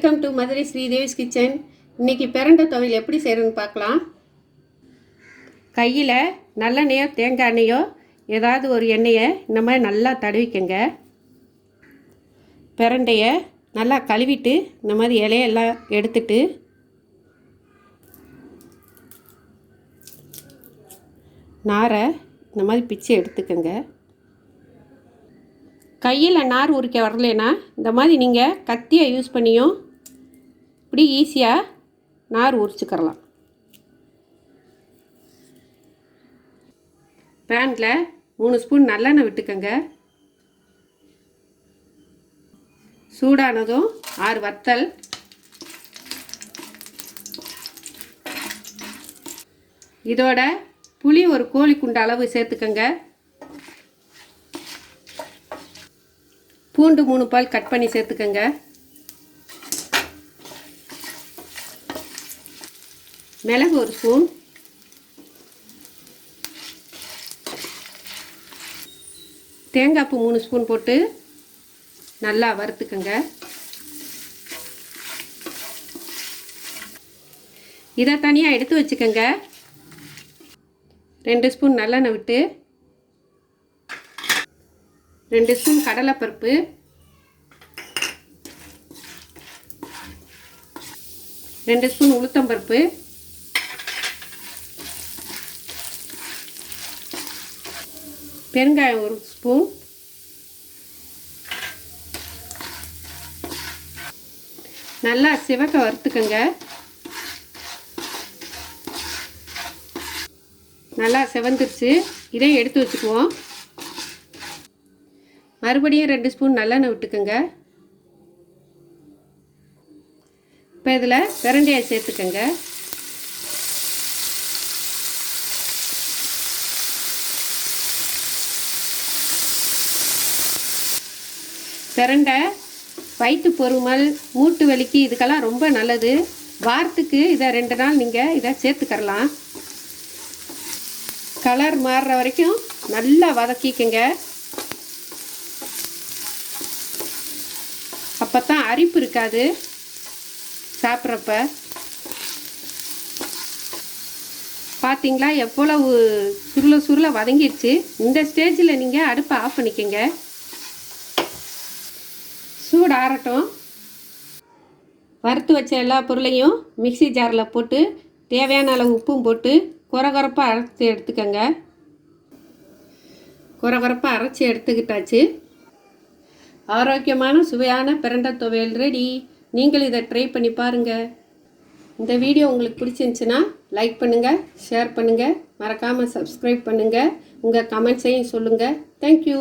Welcome to Madurai Sridevi's kitchen. இன்றைக்கி பிரண்டை துவையல் எப்படி செய்கிறதுன்னு பார்க்கலாம். கையில் நல்லெண்ணெயோ தேங்காய் எண்ணெயோ ஏதாவது ஒரு எண்ணெயை இந்த மாதிரி நல்லா தடவிக்கங்க. பிரண்டையை நல்லா கழுவிட்டு இந்த மாதிரி இலையெல்லாம் எடுத்துட்டு நாரை இந்த மாதிரி பிச்சு எடுத்துக்கங்க. கையில் நார் உரிக்க வரலைன்னா இந்த மாதிரி நீங்கள் கத்தியை யூஸ் பண்ணியும் இப்படி ஈஸியாக நார் உரிச்சுக்கிறலாம். பேனில் 3 ஸ்பூன் நல்லெண்ணெய் விட்டுக்கங்க. சூடானதும் 6 வத்தல், இதோட புளி ஒரு கோழிக்குண்டு அளவு சேர்த்துக்கங்க. பூண்டு 3 பால் கட் பண்ணி சேர்த்துக்கங்க. மிளகு 1 ஸ்பூன், தேங்காய் பூ 3 ஸ்பூன் போட்டு நல்லா வறுத்துக்கங்க. இதை தனியாக எடுத்து வச்சுக்கோங்க. 2 ஸ்பூன் நல்லெண்ணெய் விட்டு 2 ஸ்பூன் கடலைப்பருப்பு, 2 ஸ்பூன் உளுத்தம்பருப்பு, பெருங்காயம் 1 ஸ்பூன், நல்லா சிவக்க வறுத்துக்கங்க. நல்லா செவந்துருச்சு. இதை எடுத்து வச்சுக்குவோம். மறுபடியும் 2 ஸ்பூன் நல்லெண்ணெய் விட்டுக்கோங்க. இப்போ இதில் பிரண்டையை சேர்த்துக்கங்க. பிரண்டை வயிற்று பொறுமல், மூட்டு வலிக்கு இதுக்கெல்லாம் ரொம்ப நல்லது. வாரத்துக்கு இதை 2 நாள் நீங்கள் இதை சேர்த்துக்கரலாம். கலர் மாறுற வரைக்கும் நல்லா வதக்கிக்கங்க. அப்போ தான் அரிப்பு இருக்காது சாப்பிட்றப்ப. பார்த்தீங்களா எவ்வளவு சுருள வதங்கிடுச்சு. இந்த ஸ்டேஜில் நீங்கள் அடுப்பை ஆஃப் பண்ணிக்கங்க. சூடு ஆறட்டும். வறுத்து வச்ச எல்லா பொருளையும் மிக்ஸி ஜாரில் போட்டு தேவையான அளவு உப்பும் போட்டு கொரகொரப்பாக அரைச்சி எடுத்துக்கங்க. கொரகொரப்பாக அரைச்சி எடுத்துக்கிட்டாச்சு. ஆரோக்கியமான சுவையான பிரண்டை துவையல் ரெடி. நீங்கள் இதை ட்ரை பண்ணி பாருங்கள். இந்த வீடியோ உங்களுக்கு பிடிச்சிருந்துச்சுன்னா லைக் பண்ணுங்கள், ஷேர் பண்ணுங்கள், மறக்காமல் சப்ஸ்கிரைப் பண்ணுங்கள். உங்கள் கமெண்ட்ஸையும் சொல்லுங்கள். தேங்க்யூ.